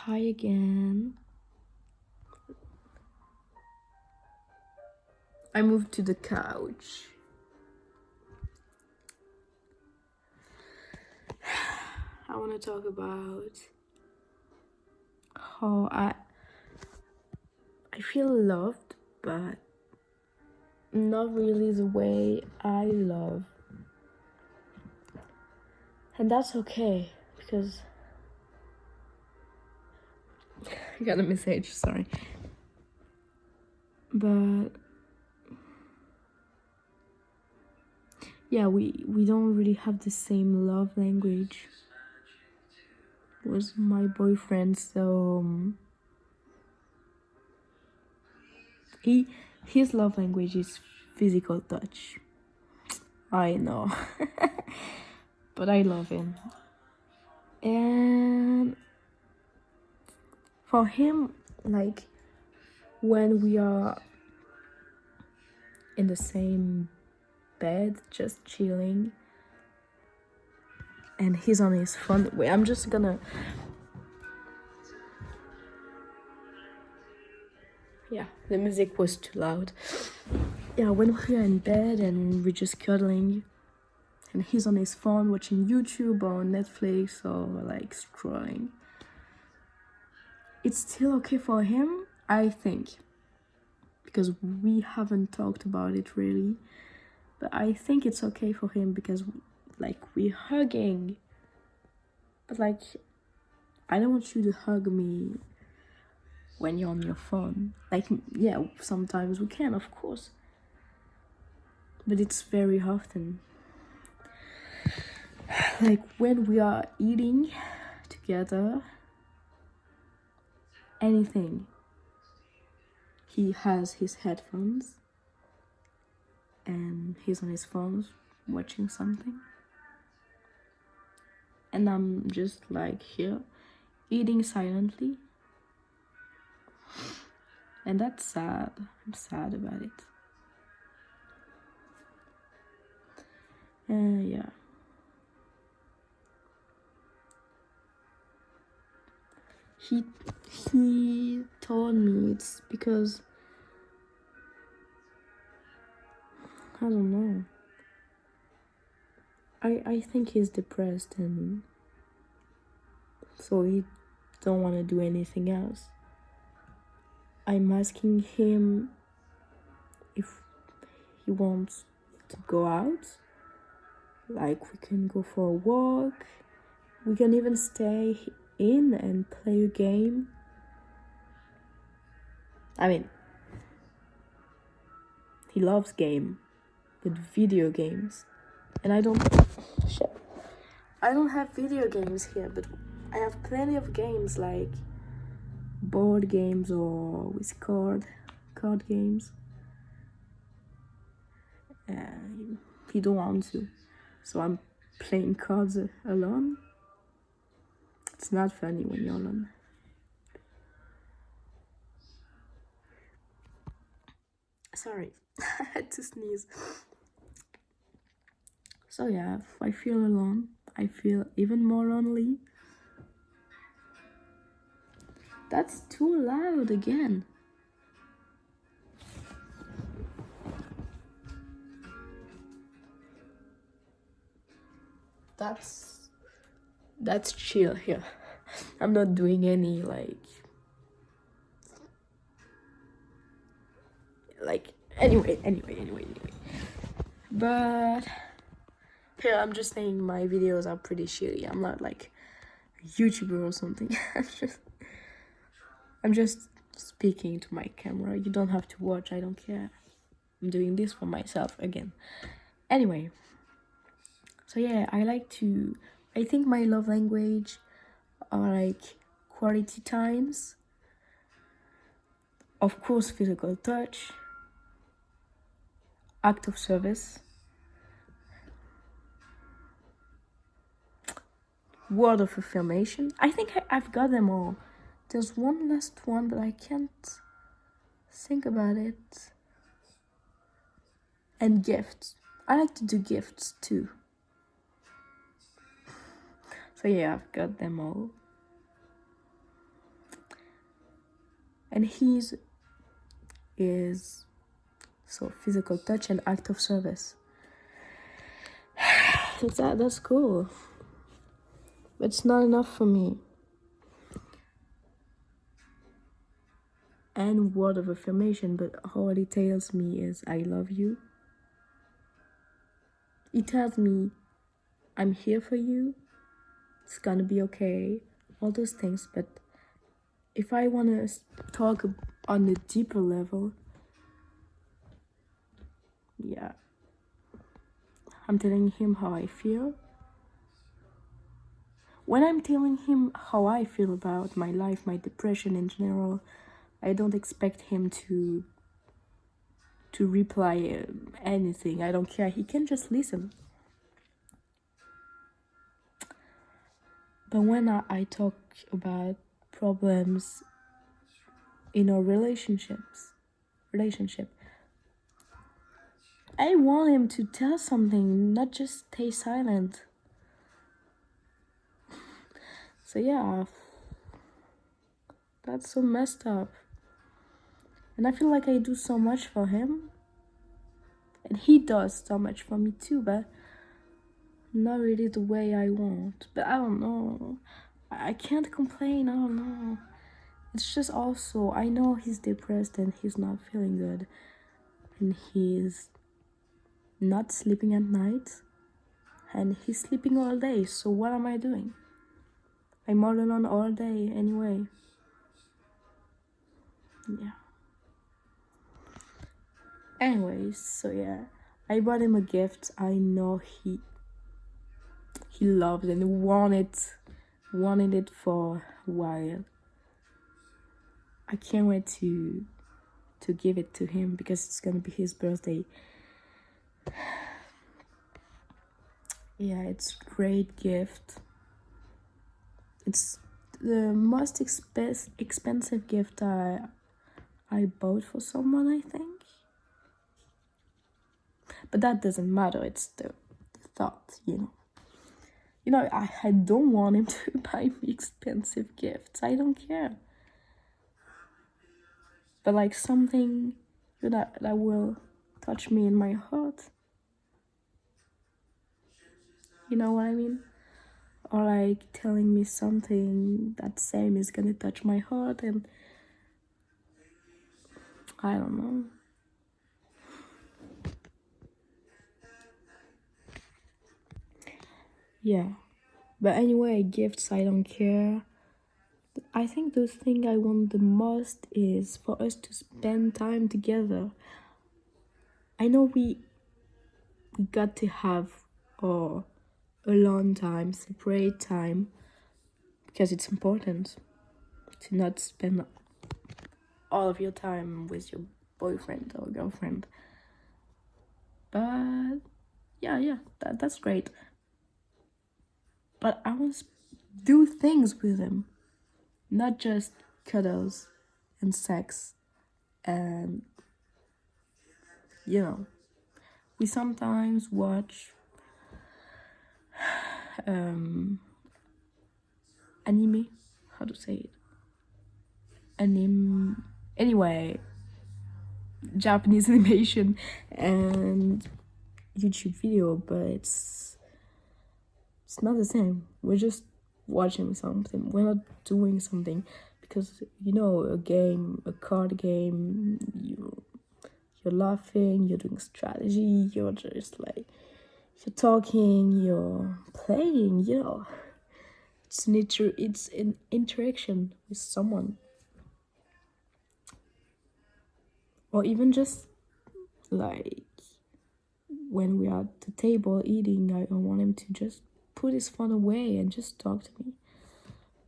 Hi again. I moved to the couch. I want to talk about how I feel loved, but not really the way I love. And that's okay, because I got a message, sorry. But yeah, we don't really have the same love language with my boyfriend, so his love language is physical touch. I know. But I love him. And for him, like, when we are in the same bed just chilling and he's on his phone, wait, I'm just gonna, yeah, the music was too loud. Yeah, when we're in bed and we're just cuddling and he's on his phone watching YouTube or Netflix or like scrolling, it's still okay for him, I think, because we haven't talked about it really, but I think it's okay for him because like we're hugging, but like I don't want you to hug me when you're on your phone. Like, yeah, sometimes we can, of course, but it's very often. Like when we are eating together, anything, he has his headphones and he's on his phone watching something, and I'm just like here eating silently, and that's sad. I'm sad about it. Yeah. He told me it's because I don't know. I think he's depressed and so he don't want to do anything else. I'm asking him if he wants to go out. Like we can go for a walk. We can even stay in and play a game. I mean, he loves game, but video games. And I don't have video games here, but I have plenty of games like board games or with card games. He don't want to, so I'm playing cards alone. It's not funny when you're alone. Sorry, I had to sneeze. So yeah, if I feel alone, I feel even more lonely. That's too loud again. That's chill here. I'm not doing any like anyway. But here I'm just saying my videos are pretty shitty. I'm not like a YouTuber or something. I'm just speaking to my camera. You don't have to watch, I don't care. I'm doing this for myself again. Anyway, so yeah, I think my love language are like quality times, of course physical touch, act of service, word of affirmation. I think I've got them all. There's one last one, but I can't think about it. And gifts. I like to do gifts too. So yeah, I've got them all. and his is so physical touch and act of service. That's cool, but it's not enough for me. And word of affirmation, but all he tells me is I love you. He tells me I'm here for you, it's gonna be okay, all those things. But if I want to talk on a deeper level, yeah, I'm telling him how I feel. When I'm telling him how I feel about my life, my depression in general, I don't expect him to reply anything. I don't care. He can just listen. But when I talk about problems in our relationship, I want him to tell something, not just stay silent. So yeah, that's so messed up. And I feel like I do so much for him. And he does so much for me too, but not really the way I want. But I don't know. I can't complain, I don't know. It's just also, I know he's depressed and he's not feeling good. And he's not sleeping at night. And he's sleeping all day, so what am I doing? I'm all alone all day anyway. Yeah. Anyways, so yeah, I bought him a gift I know he loved and wanted it for a while. I can't wait to give it to him because it's gonna be his birthday. Yeah, it's a great gift. It's the most expensive gift I bought for someone, I think. But that doesn't matter, it's the thought, I don't want him to buy me expensive gifts. I don't care. But like something that will touch me in my heart. You know what I mean? Or like telling me something that same is gonna touch my heart, and I don't know. Yeah. But anyway, gifts, I don't care. I think the thing I want the most is for us to spend time together. I know we got to have alone time, separate time, because it's important to not spend all of your time with your boyfriend or girlfriend. But yeah, that's great. But I want to do things with him, not just cuddles and sex. And we sometimes watch anime. How to say it? Anyway, Japanese animation and YouTube video, but it's not the same. We're just watching something. We're not doing something, because a card game, you're laughing, you're doing strategy, you're just like, you're talking, you're playing, it's an interaction with someone. Or even just like when we are at the table eating, I don't want him to just put his phone away and just talk to me.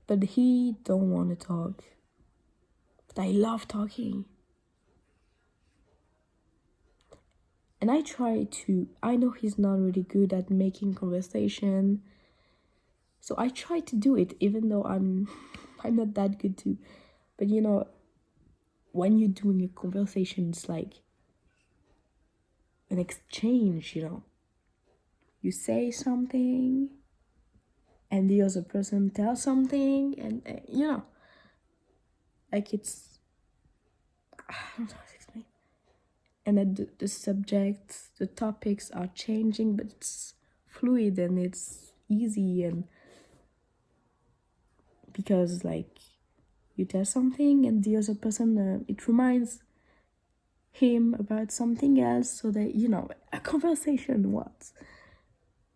But he don't want to talk. But I love talking. And I know he's not really good at making conversation. So I try to do it, even though I'm not that good too. But when you're doing a conversation, it's like an exchange, You say something, and the other person tells something, and like it's I don't know how to explain. And that the subjects, the topics are changing, but it's fluid and it's easy. And because like you tell something and the other person, it reminds him about something else, so that a conversation was.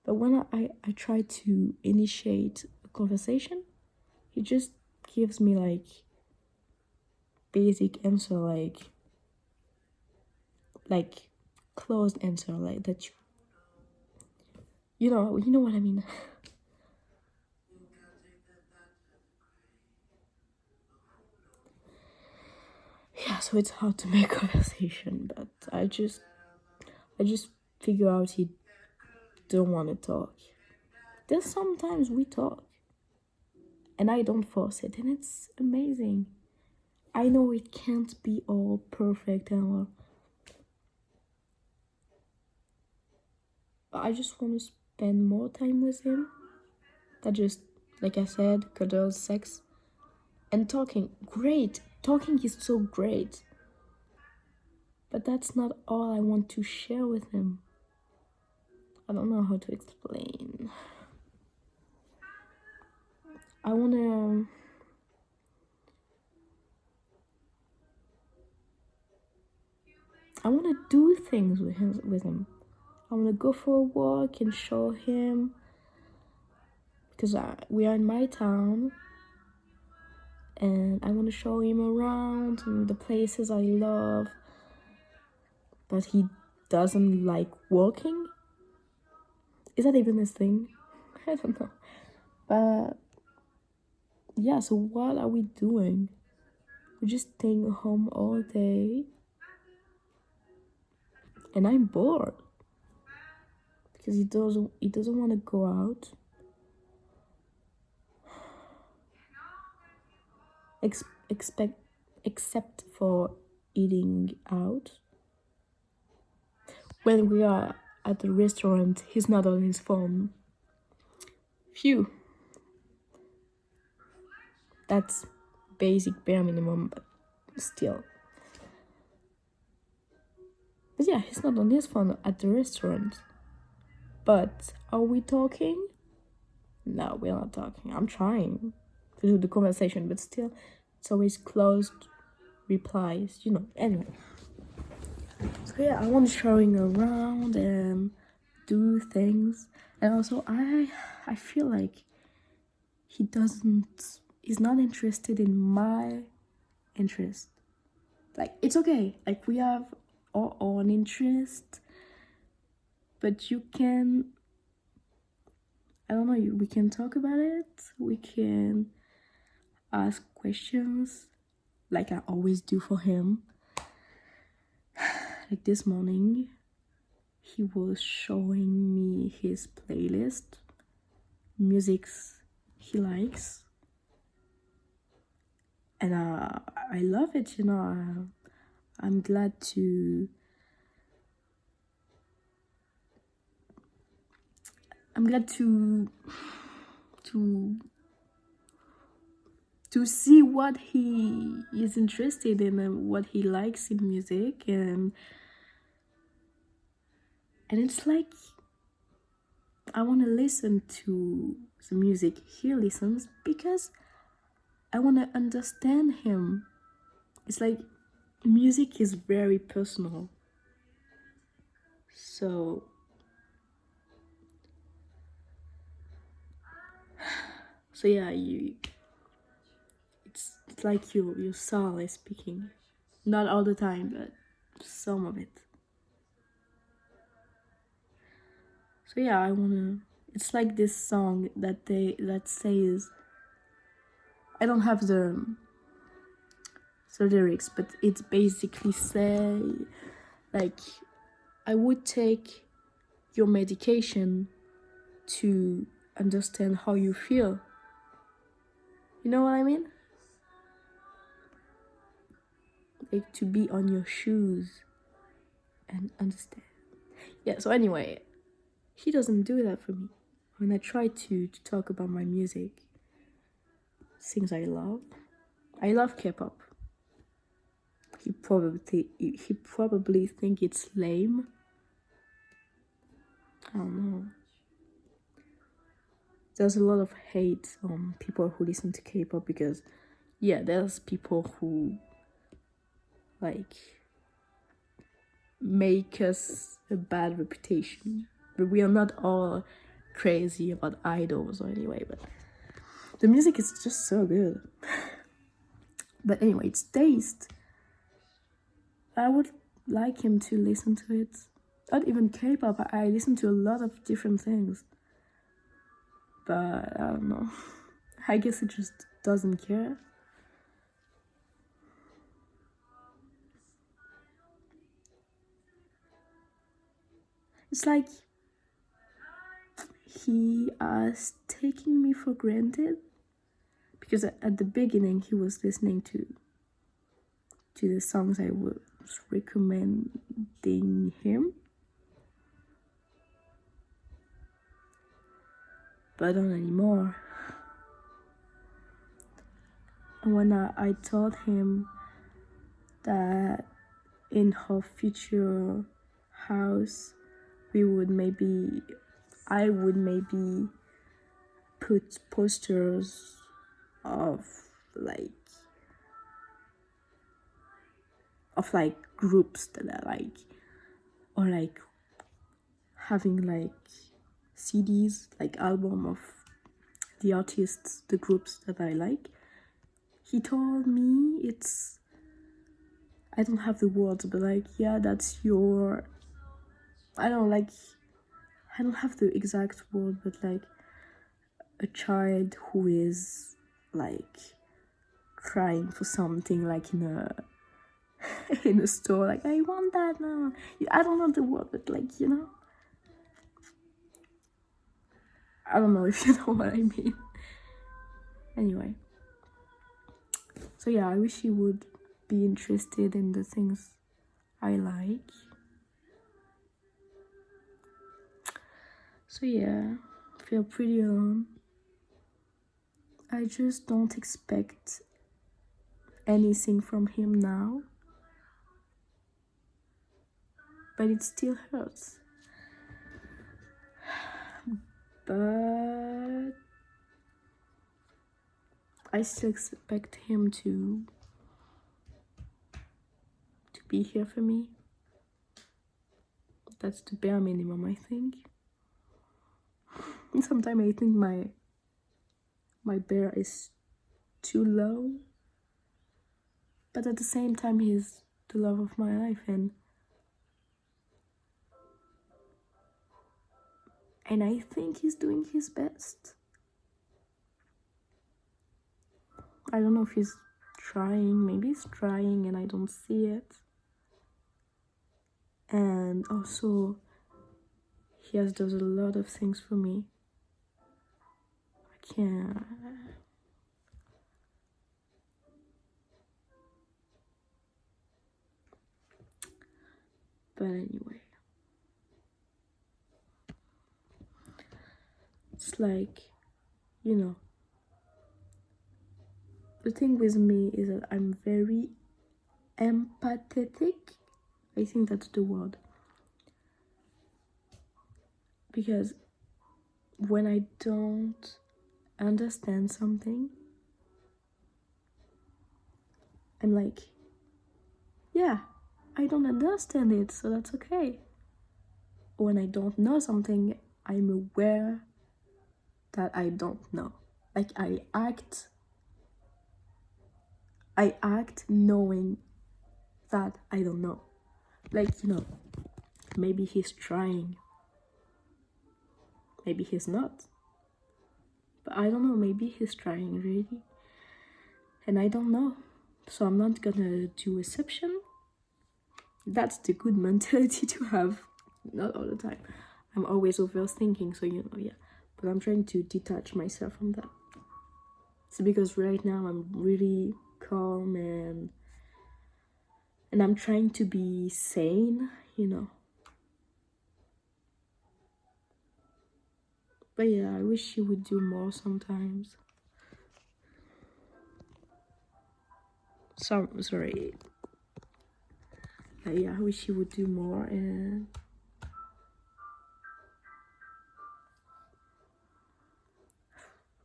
But when I try to initiate a conversation, he just gives me like basic answer, like closed answer, like that you know what I mean. Yeah, so it's hard to make conversation, but I just figure out he don't want to talk. There's sometimes we talk and I don't force it, and it's amazing. I know it can't be all perfect and all, but I just want to spend more time with him. That just, like I said, cuddles, sex, and talking. Great. Talking is so great. But that's not all I want to share with him. I don't know how to explain. I wanna do things with him. I wanna go for a walk and show him, because we are in my town, and I want to show him around and the places I love. But he doesn't like walking. Is that even his thing? I don't know. But yeah, so what are we doing? We're just staying home all day. And I'm bored. Because he doesn't want to go out. Except for eating out. When we are at the restaurant, he's not on his phone. Phew. That's basic bare minimum, but still. But yeah, he's not on his phone at the restaurant. But are we talking? No, we're not talking. I'm trying to do the conversation, but still, it's always closed replies, Anyway. So yeah, I want showing around and do things. And also, I feel like he's not interested in my interest. Like, it's okay. Like, we have our own interest, but you can, I don't know, we can talk about it. We can ask questions like I always do for him. Like this morning, he was showing me his playlist, musics he likes. And I love it, I'm glad to see what he is interested in and what he likes in music, and it's like I want to listen to the music he listens, because I want to understand him. It's like music is very personal. So yeah, it's like your soul is speaking. Not all the time, but some of it. So yeah, it's like this song that says, I don't have the lyrics, but it basically say like, I would take your medication to understand how you feel. You know what I mean? Like, to be on your shoes and understand. Yeah, so anyway, he doesn't do that for me. When I try to talk about my music, things I love K-pop. he probably think it's lame. I don't know. There's a lot of hate on people who listen to K-pop because, yeah, there's people who like make us a bad reputation, but we are not all crazy about idols or anyway. But the music is just so good. But anyway, it's taste. I would like him to listen to it. Not even K-pop. I listen to a lot of different things. But I don't know. I guess he just doesn't care. It's like he is taking me for granted. Because at the beginning he was listening to the songs I was recommending him. But not anymore. And when I told him that in her future house I would maybe put posters of like groups that I like, or like having like CDs, like album of the artists, the groups that I like. He told me it's, I don't have the words, but like, yeah, that's your, I don't have the exact word, but like a child who is like crying for something, like in a in a store, like I want that now. I don't know the word, but like, you know, I don't know if you know what I mean. Anyway, so yeah, I wish he would be interested in the things I like. So yeah, I feel pretty alone. I just don't expect anything from him now, but it still hurts. But I still expect him to be here for me. That's the bare minimum, I think. And sometimes I think my bear is too low, but at the same time he's the love of my life, and I think he's doing his best. I don't know if he's trying, maybe he's trying and I don't see it. And also he has does a lot of things for me. I can't. But anyway, it's like, you know, the thing with me is that I'm very empathetic. I think that's the word. Because when I don't understand something, I'm like, yeah, I don't understand it, so that's okay. When I don't know something, I'm aware that I don't know. Like I act knowing that I don't know. Like, you know, maybe he's trying, maybe he's not, but I don't know, maybe he's trying really, and I don't know, so I'm not gonna do exception. That's the good mentality to have. Not all the time, I'm always overthinking, so you know, yeah, but I'm trying to detach myself from that. It's because right now I'm really calm and I'm trying to be sane, you know. But yeah, I wish he would do more sometimes. Sorry. Yeah, I wish he would do more. And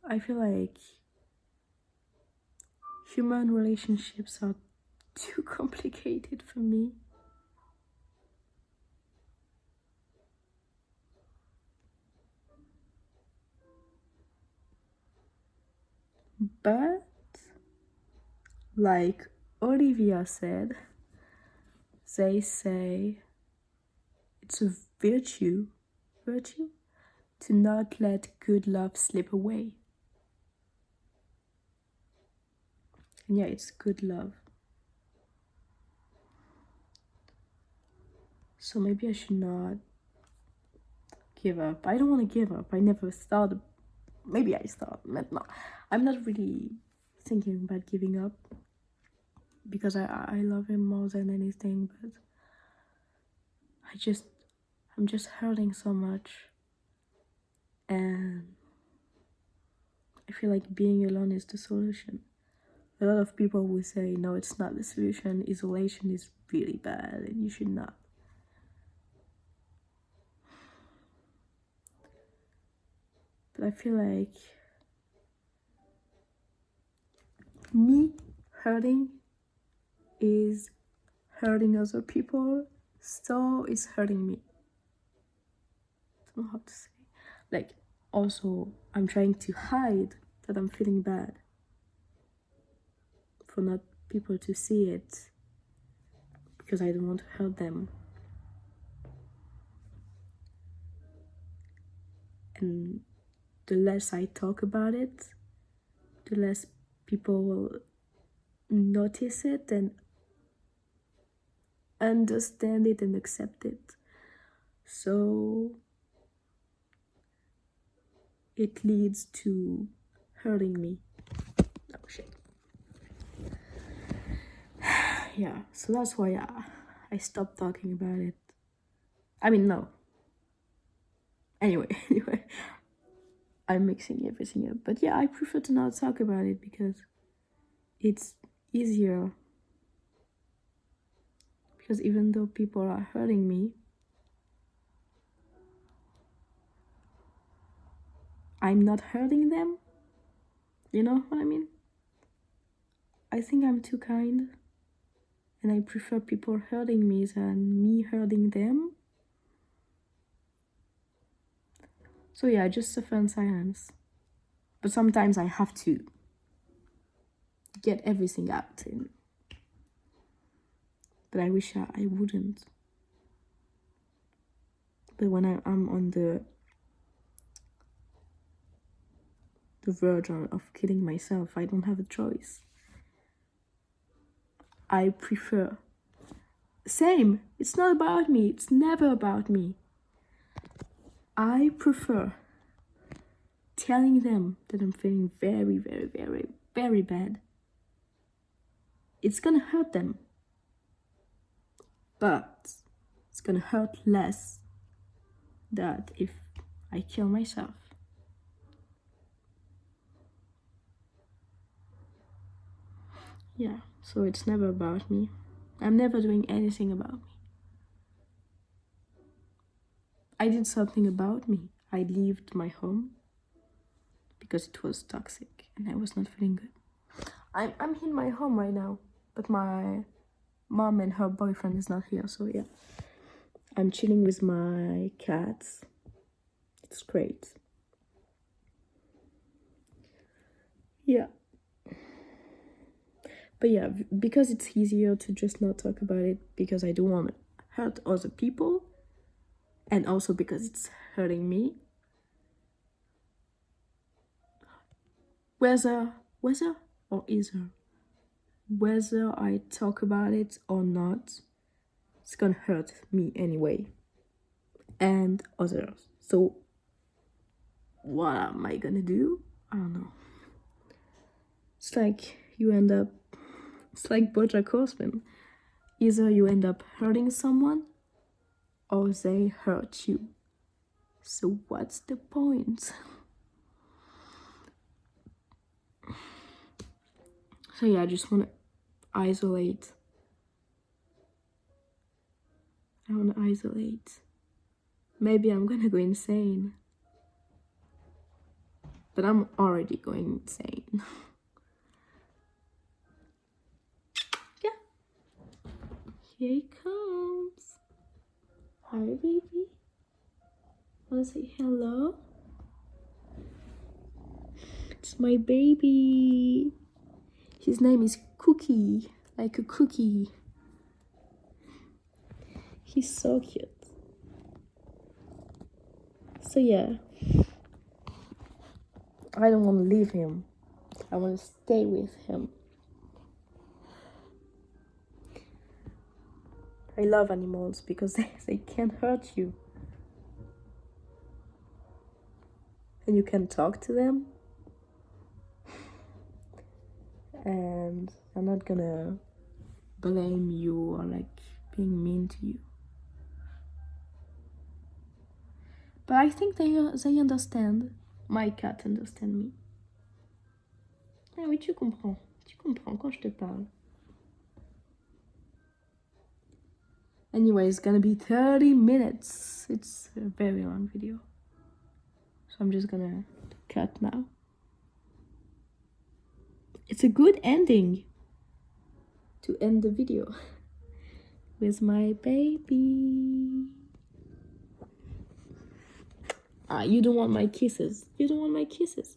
I feel like human relationships are too complicated for me. But like Olivia said, they say it's a virtue to not let good love slip away. And yeah, it's good love. So maybe I should not give up. I don't want to give up. I never thought. Maybe I thought, but no, I'm not really thinking about giving up because I love him more than anything. But I'm just hurting so much, and I feel like being alone is the solution. A lot of people will say, no, it's not the solution. Isolation is really bad, and you should not. But I feel like me hurting is hurting other people, so it's hurting me. I don't know how to say. Like, also, I'm trying to hide that I'm feeling bad for not people to see it because I don't want to hurt them. And the less I talk about it, the less people will notice it and understand it and accept it. So it leads to hurting me. Oh shit. Yeah, so that's why I stopped talking about it. I mean, no. Anyway, I'm mixing everything up. But yeah, I prefer to not talk about it because it's easier. Because even though people are hurting me, I'm not hurting them. You know what I mean? I think I'm too kind. And I prefer people hurting me than me hurting them. So yeah, I just suffer in silence. But sometimes I have to get everything out. But I wish I wouldn't. But when I'm on the verge of killing myself, I don't have a choice. I prefer. Same. It's not about me. It's never about me. I prefer telling them that I'm feeling very, very, very, very bad. It's gonna hurt them. But it's gonna hurt less than if I kill myself. Yeah, so it's never about me. I'm never doing anything about me. I did something about me. I left my home because it was toxic and I was not feeling good. I'm in my home right now, but my mom and her boyfriend is not here, so yeah. I'm chilling with my cats. It's great. Yeah. But yeah, because it's easier to just not talk about it because I don't want to hurt other people and also because it's hurting me. Whether or either. Whether I talk about it or not, it's gonna hurt me anyway. And others. So what am I gonna do? I don't know. It's like you end up, it's like BoJack Horseman. Either you end up hurting someone or they hurt you. So what's the point? So yeah, I just want to isolate I want to isolate. Maybe I'm gonna go insane. But I'm already going insane. Yeah. Here he comes. Hi, baby. Wanna say hello? It's my baby. His name is Cookie, like a cookie. He's so cute. So yeah, I don't want to leave him. I want to stay with him. I love animals because they can't hurt you. And you can talk to them. And I'm not gonna blame you or like being mean to you. But I think they understand. My cat understand me. Ah oui, tu comprends. Tu comprends quand je te parle. Anyway, it's gonna be 30 minutes. It's a very long video. So I'm just gonna cut now. It's a good ending to end the video with my baby. Ah, you don't want my kisses. You don't want my kisses.